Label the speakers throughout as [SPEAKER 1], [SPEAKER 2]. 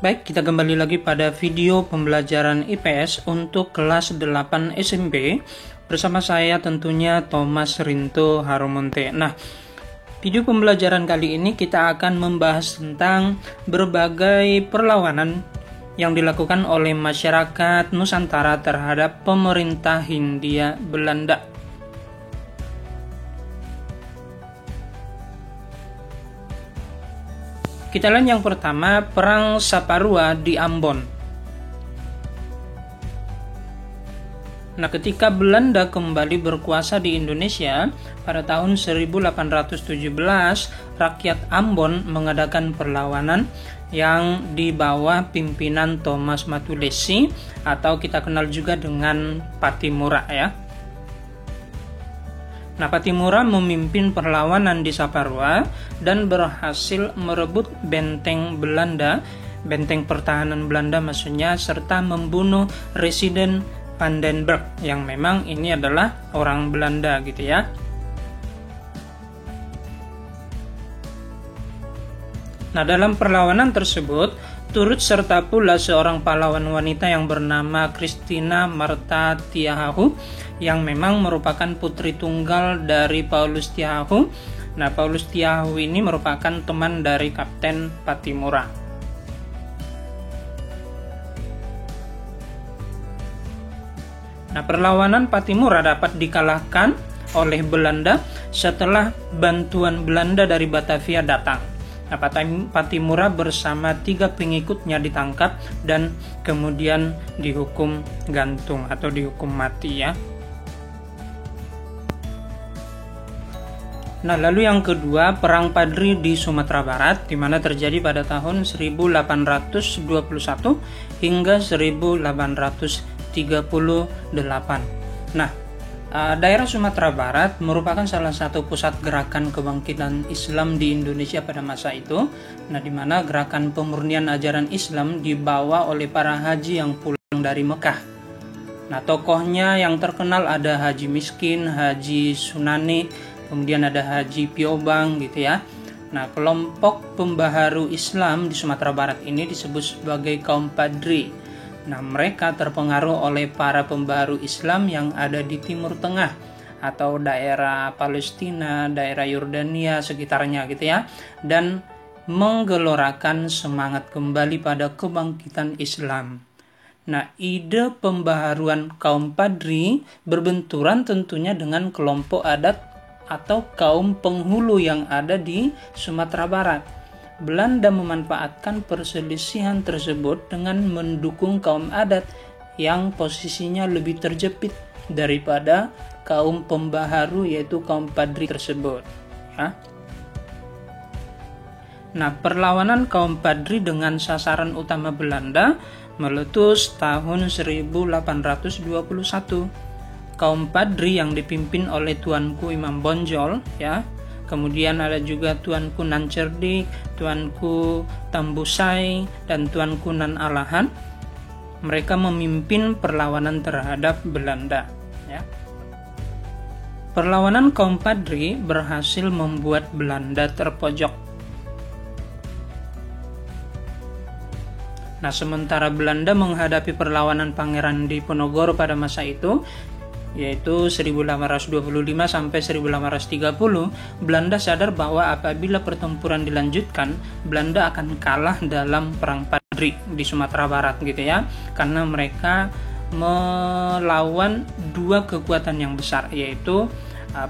[SPEAKER 1] Baik, kita kembali lagi pada video pembelajaran IPS untuk kelas 8 SMP bersama saya tentunya Thomas Rinto Harumonte. Nah, video pembelajaran kali ini kita akan membahas tentang berbagai perlawanan yang dilakukan oleh masyarakat Nusantara terhadap pemerintah Hindia Belanda. Kita lihat yang pertama, Perang Saparua di Ambon. Nah, ketika Belanda kembali berkuasa di Indonesia pada tahun 1817, rakyat Ambon mengadakan perlawanan yang di bawah pimpinan Thomas Matulesi atau kita kenal juga dengan Pattimura ya. Nah, Pattimura memimpin perlawanan di Saparua dan berhasil merebut benteng Belanda, benteng pertahanan Belanda maksudnya, serta membunuh Residen Vandenberg yang memang ini adalah orang Belanda gitu ya. Nah, dalam perlawanan tersebut turut serta pula seorang pahlawan wanita yang bernama Christina Martha Tiahahu yang memang merupakan putri tunggal dari Paulus Tiahahu. Nah, Paulus Tiahahu ini merupakan teman dari Kapten Pattimura. Nah, perlawanan Pattimura dapat dikalahkan oleh Belanda setelah bantuan Belanda dari Batavia datang. Nah, Pattimura bersama 3 pengikutnya ditangkap dan kemudian dihukum gantung atau dihukum mati ya. Nah, lalu yang kedua, Perang Padri di Sumatera Barat, di mana terjadi pada tahun 1821 hingga 1838. Nah, daerah Sumatera Barat merupakan salah satu pusat gerakan kebangkitan Islam di Indonesia pada masa itu. Nah, di mana gerakan pemurnian ajaran Islam dibawa oleh para haji yang pulang dari Mekah. Nah, tokohnya yang terkenal ada Haji Miskin, Haji Sunani, kemudian ada Haji Piobang gitu ya. Nah, kelompok pembaharu Islam di Sumatera Barat ini disebut sebagai kaum Padri. Nah, mereka terpengaruh oleh para pembaharu Islam yang ada di Timur Tengah atau daerah Palestina, daerah Yordania sekitarnya gitu ya, dan menggelorakan semangat kembali pada kebangkitan Islam. Nah, ide pembaharuan kaum Padri berbenturan tentunya dengan kelompok adat atau kaum penghulu yang ada di Sumatera Barat. Belanda memanfaatkan perselisihan tersebut dengan mendukung kaum adat yang posisinya lebih terjepit daripada kaum pembaharu yaitu kaum Padri tersebut ya. Nah, perlawanan kaum Padri dengan sasaran utama Belanda meletus tahun 1821. Kaum Padri yang dipimpin oleh Tuanku Imam Bonjol ya. Kemudian ada juga Tuanku Nan Cerdik, Tuanku Tambusai, dan Tuanku Nan Alahan. Mereka memimpin perlawanan terhadap Belanda ya. Perlawanan kaum Padri berhasil membuat Belanda terpojok. Nah, sementara Belanda menghadapi perlawanan Pangeran Diponegoro pada masa itu, yaitu 1825 sampai 1830, Belanda sadar bahwa apabila pertempuran dilanjutkan, Belanda akan kalah dalam Perang Padri di Sumatera Barat gitu ya, karena mereka melawan 2 kekuatan yang besar, yaitu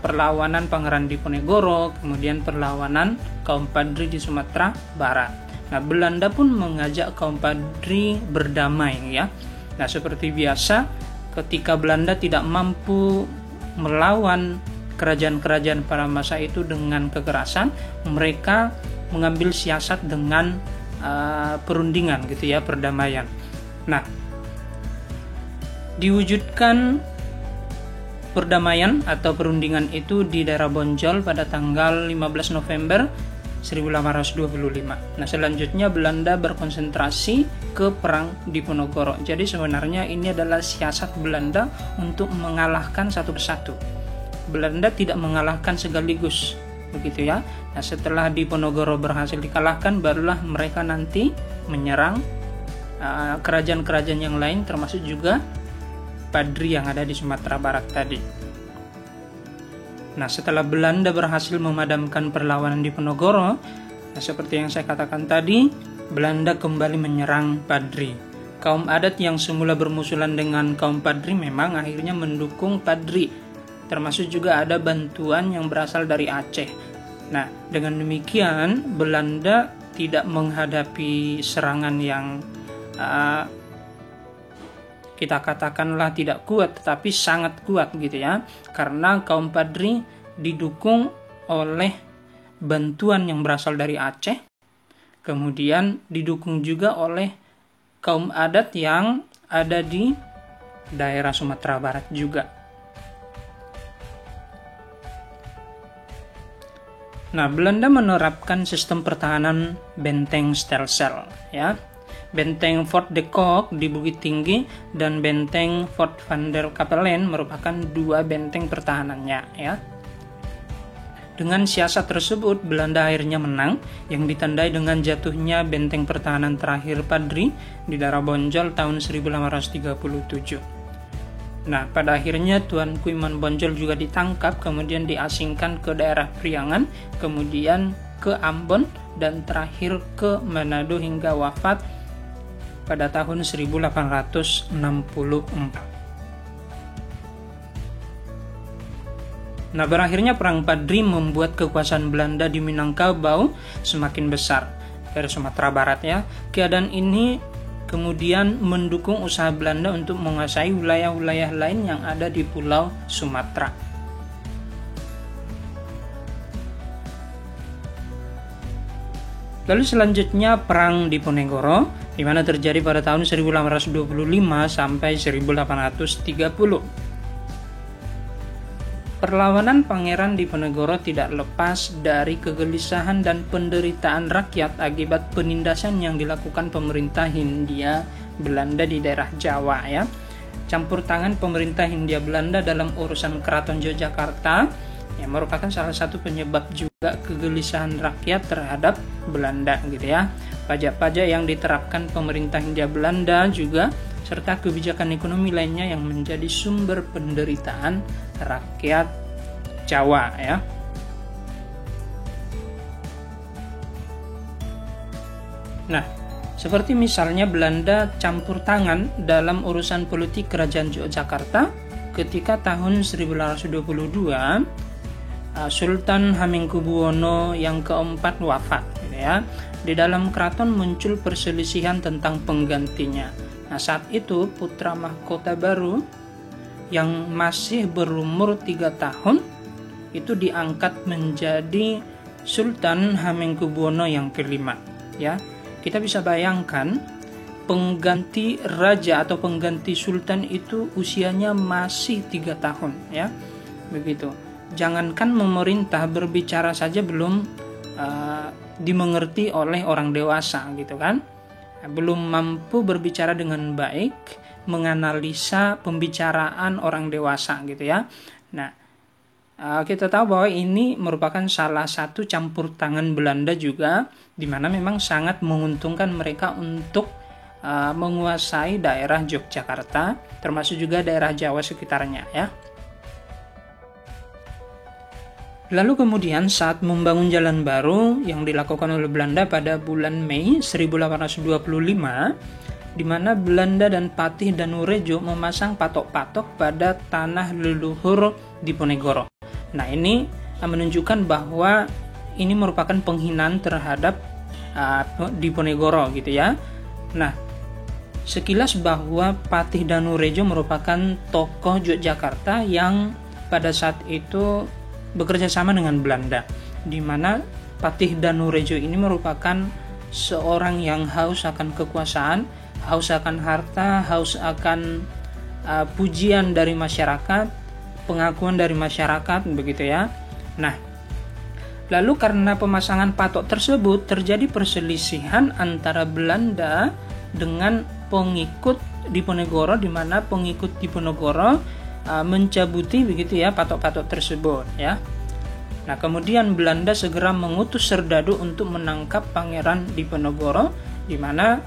[SPEAKER 1] perlawanan Pangeran Diponegoro, kemudian perlawanan kaum Padri di Sumatera Barat. Nah, Belanda pun mengajak kaum Padri berdamai ya. Nah, seperti biasa, ketika Belanda tidak mampu melawan kerajaan-kerajaan pada masa itu dengan kekerasan, mereka mengambil siasat dengan perundingan gitu ya, perdamaian. Nah, diwujudkan perdamaian atau perundingan itu di daerah Bonjol pada tanggal 15 November 1825. Nah, selanjutnya Belanda berkonsentrasi ke Perang Diponegoro. Jadi sebenarnya ini adalah siasat Belanda untuk mengalahkan satu persatu. Belanda tidak mengalahkan sekaligus, begitu ya. Nah, setelah Diponegoro berhasil dikalahkan, barulah mereka nanti menyerang kerajaan-kerajaan yang lain, termasuk juga Padri yang ada di Sumatera Barat tadi. Nah, setelah Belanda berhasil memadamkan perlawanan di Diponegoro, seperti yang saya katakan tadi, Belanda kembali menyerang Padri. Kaum adat yang semula bermusuhan dengan kaum Padri memang akhirnya mendukung Padri, termasuk juga ada bantuan yang berasal dari Aceh. Nah, dengan demikian Belanda tidak menghadapi serangan yang kita katakanlah tidak kuat, tetapi sangat kuat gitu ya, karena kaum Padri didukung oleh bantuan yang berasal dari Aceh, kemudian didukung juga oleh kaum adat yang ada di daerah Sumatera Barat juga. Nah, Belanda menerapkan sistem pertahanan benteng stelsel ya. Benteng Fort de Kock di Bukit Tinggi dan benteng Fort van der Kapellen merupakan dua benteng pertahanannya ya. Dengan siasat tersebut Belanda akhirnya menang, yang ditandai dengan jatuhnya benteng pertahanan terakhir Padri di daerah Bonjol tahun 1837. Nah, pada akhirnya Tuanku Iman Bonjol juga ditangkap, kemudian diasingkan ke daerah Priangan, kemudian ke Ambon, dan terakhir ke Manado hingga wafat pada tahun 1864. Nah, berakhirnya Perang Padri membuat kekuasaan Belanda di Minangkabau semakin besar dari Sumatera Barat ya. Keadaan ini kemudian mendukung usaha Belanda untuk menguasai wilayah-wilayah lain yang ada di Pulau Sumatera. Lalu selanjutnya Perang Diponegoro, di mana terjadi pada tahun 1825 sampai 1830. Perlawanan Pangeran Diponegoro tidak lepas dari kegelisahan dan penderitaan rakyat akibat penindasan yang dilakukan pemerintah Hindia Belanda di daerah Jawa ya. Campur tangan pemerintah Hindia Belanda dalam urusan Keraton Yogyakarta yang merupakan salah satu penyebab juga kegelisahan rakyat terhadap Belanda gitu ya. Pajak-pajak yang diterapkan pemerintah Hindia Belanda juga serta kebijakan ekonomi lainnya yang menjadi sumber penderitaan rakyat Jawa ya. Nah, seperti misalnya Belanda campur tangan dalam urusan politik kerajaan Yogyakarta ketika tahun 1822 Sultan Hamengkubuwono yang keempat wafat gitu ya. Di dalam keraton muncul perselisihan tentang penggantinya. Nah, saat itu putra mahkota baru yang masih berumur 3 tahun itu diangkat menjadi Sultan Hamengkubuwono yang kelima ya. Kita bisa bayangkan pengganti raja atau pengganti sultan itu usianya masih 3 tahun ya. Begitu. Jangankan memerintah, berbicara saja belum dimengerti oleh orang dewasa gitu kan. Belum mampu berbicara dengan baik, menganalisa pembicaraan orang dewasa gitu ya. Nah, kita tahu bahwa ini merupakan salah satu campur tangan Belanda juga, di mana memang sangat menguntungkan mereka untuk menguasai daerah Yogyakarta, termasuk juga daerah Jawa sekitarnya ya. Lalu kemudian saat membangun jalan baru yang dilakukan oleh Belanda pada bulan Mei 1825, di mana Belanda dan Patih Danurejo memasang patok-patok pada tanah leluhur Diponegoro. Nah, ini menunjukkan bahwa ini merupakan penghinaan terhadap Diponegoro gitu ya. Nah, sekilas bahwa Patih Danurejo merupakan tokoh Yogyakarta yang pada saat itu bekerja sama dengan Belanda, di mana Patih Danurejo ini merupakan seorang yang haus akan kekuasaan, haus akan harta, haus akan pujian dari masyarakat, pengakuan dari masyarakat begitu ya. Nah, lalu karena pemasangan patok tersebut terjadi perselisihan antara Belanda dengan pengikut Diponegoro, di mana pengikut Diponegoro mencabuti begitu ya patok-patok tersebut ya. Nah, kemudian Belanda segera mengutus serdadu untuk menangkap Pangeran Diponegoro, di mana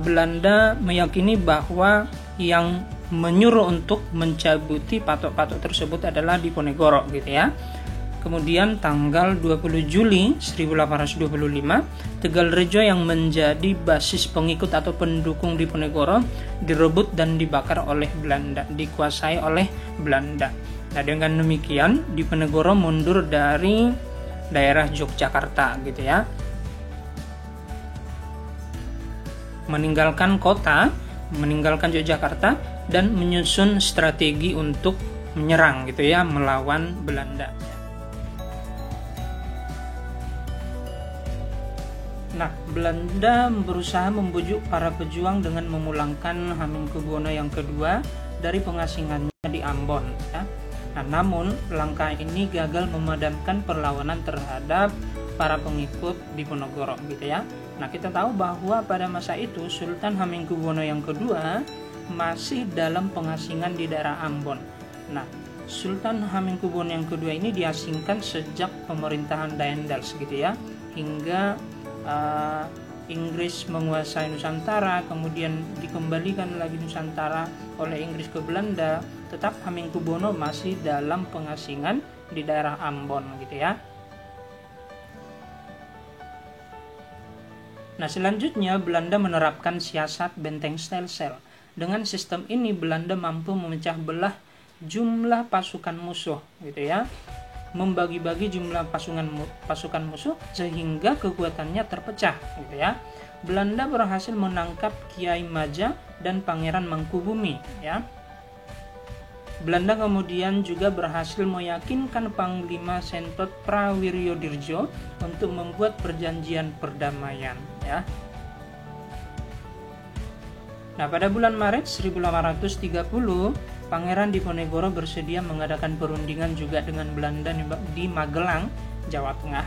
[SPEAKER 1] Belanda meyakini bahwa yang menyuruh untuk mencabuti patok-patok tersebut adalah Diponegoro gitu ya. Kemudian tanggal 20 Juli 1825, Tegalrejo yang menjadi basis pengikut atau pendukung Diponegoro direbut dan dibakar oleh Belanda, dikuasai oleh Belanda. Nah, dengan demikian Diponegoro mundur dari daerah Yogyakarta gitu ya. Meninggalkan kota, meninggalkan Yogyakarta dan menyusun strategi untuk menyerang gitu ya, melawan Belanda. Nah, Belanda berusaha membujuk para pejuang dengan memulangkan Hamengkubuwono yang kedua dari pengasingannya di Ambon. Ya. Nah, namun langkah ini gagal memadamkan perlawanan terhadap para pengikut Diponegoro, gitu ya. Nah, kita tahu bahwa pada masa itu Sultan Hamengkubuwono yang kedua masih dalam pengasingan di daerah Ambon. Nah, Sultan Hamengkubuwono yang kedua ini diasingkan sejak pemerintahan Daendels, gitu ya, hingga Inggris menguasai Nusantara, kemudian dikembalikan lagi Nusantara oleh Inggris ke Belanda, tetap Hamengkubuwono masih dalam pengasingan di daerah Ambon gitu ya. Nah, selanjutnya Belanda menerapkan siasat benteng stelsel. Dengan sistem ini Belanda mampu memecah belah jumlah pasukan musuh gitu ya, membagi-bagi jumlah pasukan musuh sehingga kekuatannya terpecah gitu ya. Belanda berhasil menangkap Kiai Maja dan Pangeran Mangkubumi ya. Belanda kemudian juga berhasil meyakinkan Panglima Sentot Prawiryodirjo untuk membuat perjanjian perdamaian ya. Nah, pada bulan Maret 1830 Pangeran Diponegoro bersedia mengadakan perundingan juga dengan Belanda di Magelang, Jawa Tengah.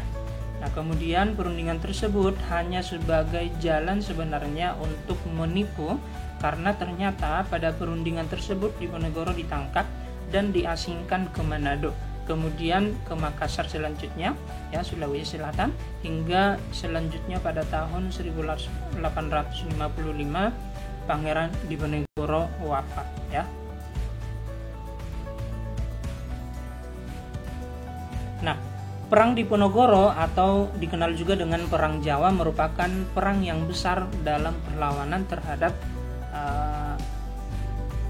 [SPEAKER 1] Nah, kemudian perundingan tersebut hanya sebagai jalan sebenarnya untuk menipu, karena ternyata pada perundingan tersebut Diponegoro ditangkap dan diasingkan ke Manado, kemudian ke Makassar selanjutnya, ya Sulawesi Selatan, hingga selanjutnya pada tahun 1855 Pangeran Diponegoro wafat, ya. Nah, Perang Diponegoro atau dikenal juga dengan Perang Jawa merupakan perang yang besar dalam perlawanan terhadap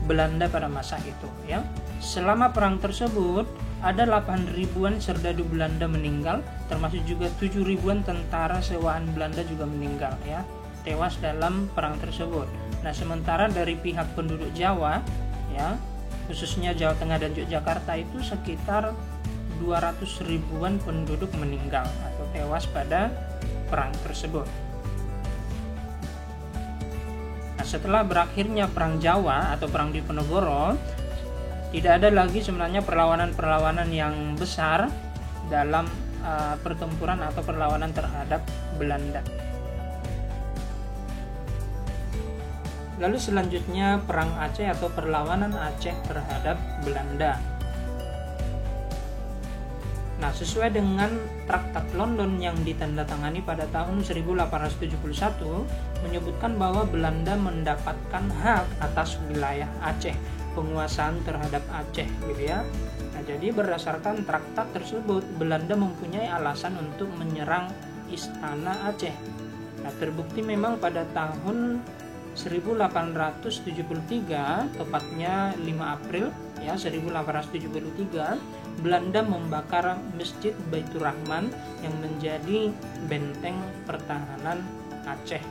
[SPEAKER 1] Belanda pada masa itu ya. Selama perang tersebut ada 8 ribuan serdadu Belanda meninggal, termasuk juga 7 ribuan tentara sewaan Belanda juga meninggal ya, tewas dalam perang tersebut. Nah, sementara dari pihak penduduk Jawa ya, khususnya Jawa Tengah dan Yogyakarta itu sekitar 200 ribuan penduduk meninggal atau tewas pada perang tersebut. Nah, setelah berakhirnya Perang Jawa atau Perang Diponegoro, tidak ada lagi sebenarnya perlawanan-perlawanan yang besar dalam pertempuran atau perlawanan terhadap Belanda. Lalu selanjutnya Perang Aceh atau perlawanan Aceh terhadap Belanda. Nah, sesuai dengan Traktat London yang ditandatangani pada tahun 1871 menyebutkan bahwa Belanda mendapatkan hak atas wilayah Aceh, penguasaan terhadap Aceh gitu ya. Nah, jadi berdasarkan traktat tersebut Belanda mempunyai alasan untuk menyerang Istana Aceh. Nah, terbukti memang pada tahun 1873, tepatnya 5 April ya 1873, Belanda membakar Masjid Baitur Rahman yang menjadi benteng pertahanan Aceh.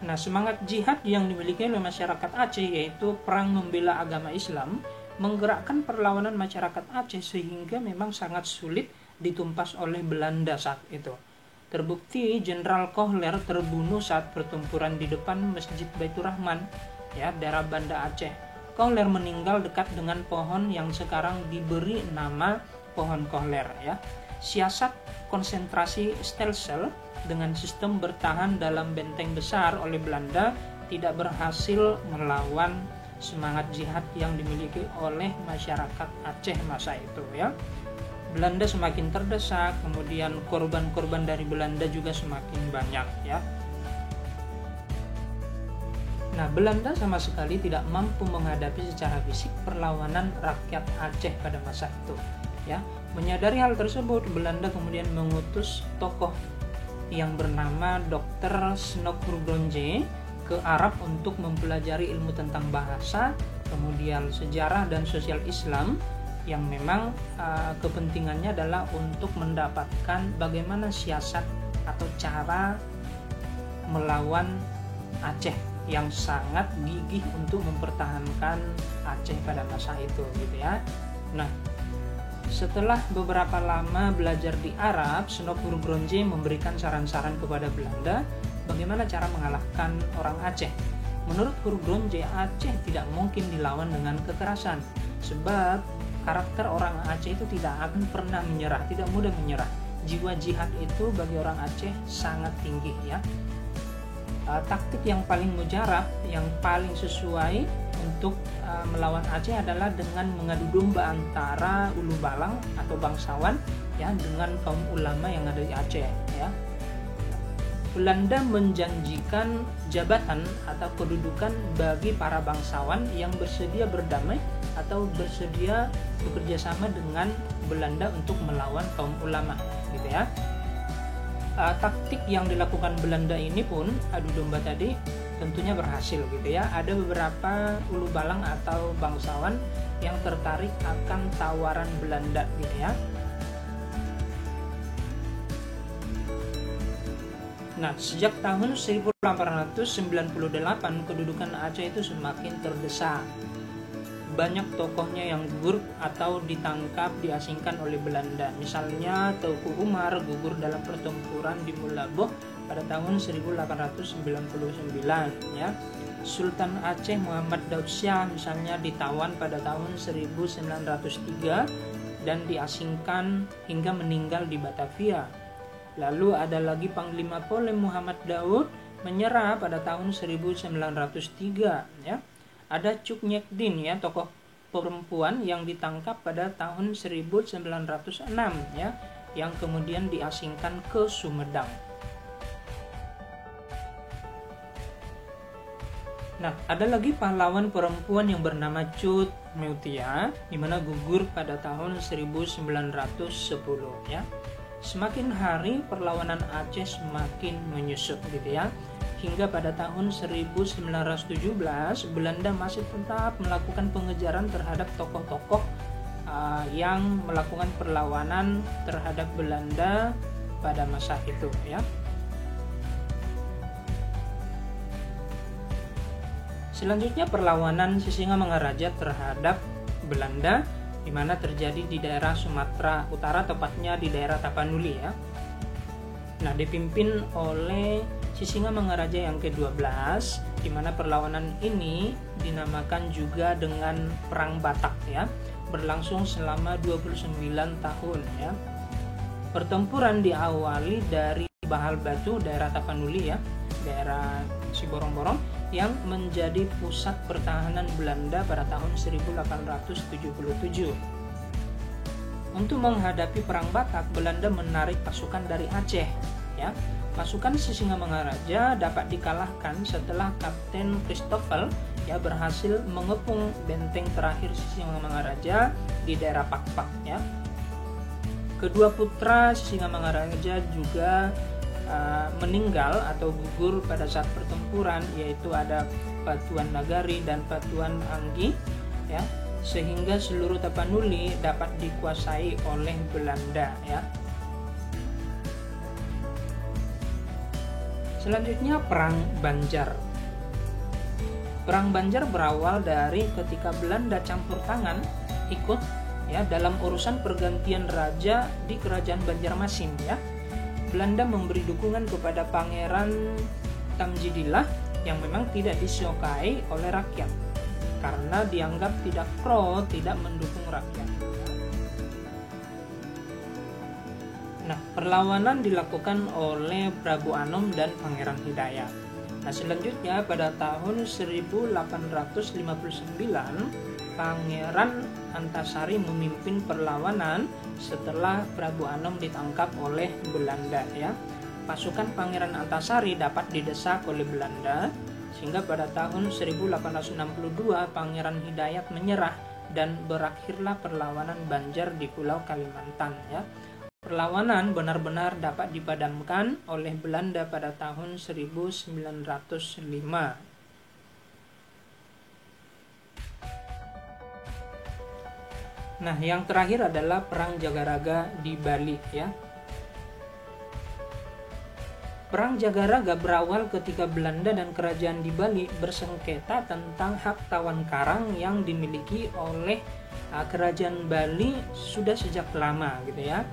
[SPEAKER 1] Nah, semangat jihad yang dimiliki oleh masyarakat Aceh, yaitu perang membela agama Islam, menggerakkan perlawanan masyarakat Aceh sehingga memang sangat sulit ditumpas oleh Belanda saat itu. Terbukti Jenderal Kohler terbunuh saat pertempuran di depan Masjid Baitur Rahman ya, daerah Banda Aceh. Kohler meninggal dekat dengan pohon yang sekarang diberi nama pohon Kohler ya. Siasat konsentrasi stelsel dengan sistem bertahan dalam benteng besar oleh Belanda tidak berhasil melawan semangat jihad yang dimiliki oleh masyarakat Aceh masa itu ya. Belanda semakin terdesak, kemudian korban-korban dari Belanda juga semakin banyak ya. Nah, Belanda sama sekali tidak mampu menghadapi secara fisik perlawanan rakyat Aceh pada masa itu. Ya, menyadari hal tersebut, Belanda kemudian mengutus tokoh yang bernama Dr. Snok Hurgronje ke Arab untuk mempelajari ilmu tentang bahasa, kemudian sejarah dan sosial Islam, yang memang kepentingannya adalah untuk mendapatkan bagaimana siasat atau cara melawan Aceh yang sangat gigih untuk mempertahankan Aceh pada masa itu gitu ya. Nah, setelah beberapa lama belajar di Arab, Snok Hurgronje memberikan saran-saran kepada Belanda bagaimana cara mengalahkan orang Aceh. Menurut Hurgronje, Aceh tidak mungkin dilawan dengan kekerasan, sebab karakter orang Aceh itu tidak akan pernah menyerah, tidak mudah menyerah. Jiwa jihad itu bagi orang Aceh sangat tinggi ya. Taktik yang paling mujarab, yang paling sesuai untuk melawan Aceh adalah dengan mengadu domba antara ulu balang atau bangsawan ya dengan kaum ulama yang ada di Aceh ya. Belanda menjanjikan jabatan atau kedudukan bagi para bangsawan yang bersedia berdamai atau bersedia bekerja sama dengan Belanda untuk melawan kaum ulama gitu ya. Taktik yang dilakukan Belanda ini pun, adu domba tadi, tentunya berhasil gitu ya. Ada beberapa ulu balang atau bangsawan yang tertarik akan tawaran Belanda gitu ya. Nah, sejak tahun 1898 kedudukan Aceh itu semakin terdesak. Banyak tokohnya yang gugur atau ditangkap, diasingkan oleh Belanda. Misalnya Teuku Umar gugur dalam pertempuran di Mulaboh pada tahun 1899 ya. Sultan Aceh Muhammad Daud Shah misalnya ditawan pada tahun 1903 dan diasingkan hingga meninggal di Batavia. Lalu ada lagi Panglima Polem Muhammad Daud menyerah pada tahun 1903 ya. Ada Cuk Nyekdin ya, tokoh perempuan yang ditangkap pada tahun 1906 ya, yang kemudian diasingkan ke Sumedang. Nah, ada lagi pahlawan perempuan yang bernama Cut Meutia, di mana gugur pada tahun 1910 ya. Semakin hari perlawanan Aceh semakin menyusut gitu ya. Hingga pada tahun 1917 Belanda masih tetap melakukan pengejaran terhadap tokoh-tokoh yang melakukan perlawanan terhadap Belanda pada masa itu ya. Selanjutnya perlawanan Sisingamangaraja terhadap Belanda, di mana terjadi di daerah Sumatera Utara, tepatnya di daerah Tapanuli ya. Nah, dipimpin oleh Sisingamangaraja yang ke-12, di mana perlawanan ini dinamakan juga dengan Perang Batak ya, berlangsung selama 29 tahun ya. Pertempuran diawali dari Bahal Batu, daerah Tapanuli ya, daerah Siborong-borong, yang menjadi pusat pertahanan Belanda pada tahun 1877. Untuk menghadapi Perang Batak, Belanda menarik pasukan dari Aceh ya. Pasukan Sisingamangaraja dapat dikalahkan setelah Kapten Christoffel ya berhasil mengepung benteng terakhir Sisingamangaraja di daerah Pakpak ya. Kedua putra Sisingamangaraja juga meninggal atau gugur pada saat pertempuran, yaitu ada Patuan Nagari dan Patuan Anggi ya, sehingga seluruh Tapanuli dapat dikuasai oleh Belanda ya. Selanjutnya Perang Banjar. Perang Banjar berawal dari ketika Belanda campur tangan ikut ya dalam urusan pergantian raja di kerajaan Banjarmasin ya. Belanda memberi dukungan kepada Pangeran Tamjidillah yang memang tidak disukai oleh rakyat karena dianggap tidak pro, tidak mendukung rakyat. Nah, perlawanan dilakukan oleh Prabu Anom dan Pangeran Hidayat. Nah, selanjutnya pada tahun 1859 Pangeran Antasari memimpin perlawanan setelah Prabu Anom ditangkap oleh Belanda ya. Pasukan Pangeran Antasari dapat didesak oleh Belanda sehingga pada tahun 1862 Pangeran Hidayat menyerah dan berakhirlah perlawanan Banjar di Pulau Kalimantan ya. Perlawanan benar-benar dapat dipadamkan oleh Belanda pada tahun 1905. Nah, yang terakhir adalah Perang Jagaraga di Bali ya. Perang Jagaraga berawal ketika Belanda dan kerajaan di Bali bersengketa tentang hak tawan karang yang dimiliki oleh kerajaan Bali sudah sejak lama gitu ya.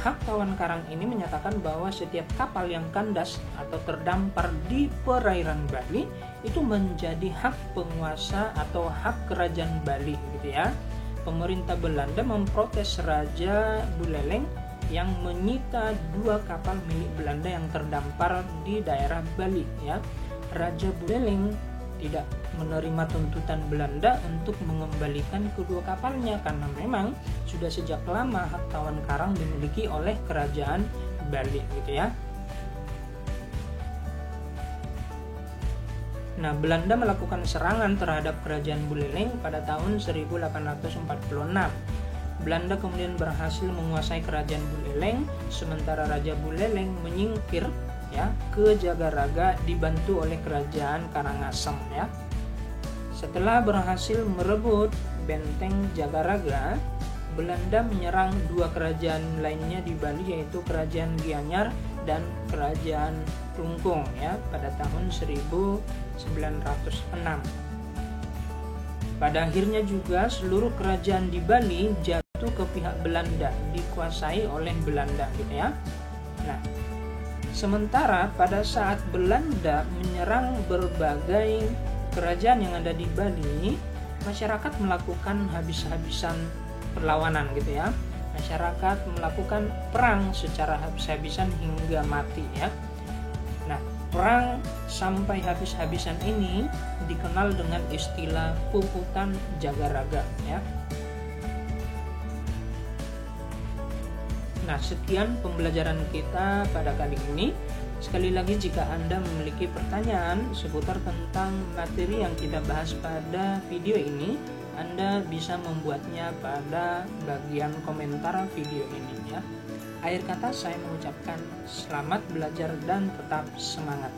[SPEAKER 1] Hak tawan karang ini menyatakan bahwa setiap kapal yang kandas atau terdampar di perairan Bali itu menjadi hak penguasa atau hak kerajaan Bali gitu ya. Pemerintah Belanda memprotes Raja Buleleng yang menyita 2 kapal milik Belanda yang terdampar di daerah Bali ya. Raja Buleleng tidak menerima tuntutan Belanda untuk mengembalikan kedua kapalnya karena memang sudah sejak lama hak tawan karang dimiliki oleh kerajaan Bali gitu ya. Nah, Belanda melakukan serangan terhadap kerajaan Buleleng pada tahun 1846. Belanda kemudian berhasil menguasai kerajaan Buleleng, sementara Raja Buleleng menyingkir ya ke Jagaraga dibantu oleh kerajaan Karangasem ya. Setelah berhasil merebut benteng Jagaraga, Belanda menyerang 2 kerajaan lainnya di Bali yaitu Kerajaan Gianyar dan Kerajaan Klungkung ya pada tahun 1906. Pada akhirnya juga seluruh kerajaan di Bali jatuh ke pihak Belanda, dikuasai oleh Belanda gitu ya. Nah, sementara pada saat Belanda menyerang berbagai kerajaan yang ada di Bali, masyarakat melakukan habis-habisan perlawanan gitu ya. Masyarakat melakukan perang secara habis-habisan hingga mati ya. Nah, perang sampai habis-habisan ini dikenal dengan istilah puputan Jagaraga ya. Nah, sekian pembelajaran kita pada kali ini. Sekali lagi jika Anda memiliki pertanyaan seputar tentang materi yang kita bahas pada video ini, Anda bisa membuatnya pada bagian komentar video ini ya. Akhir kata saya mengucapkan selamat belajar dan tetap semangat.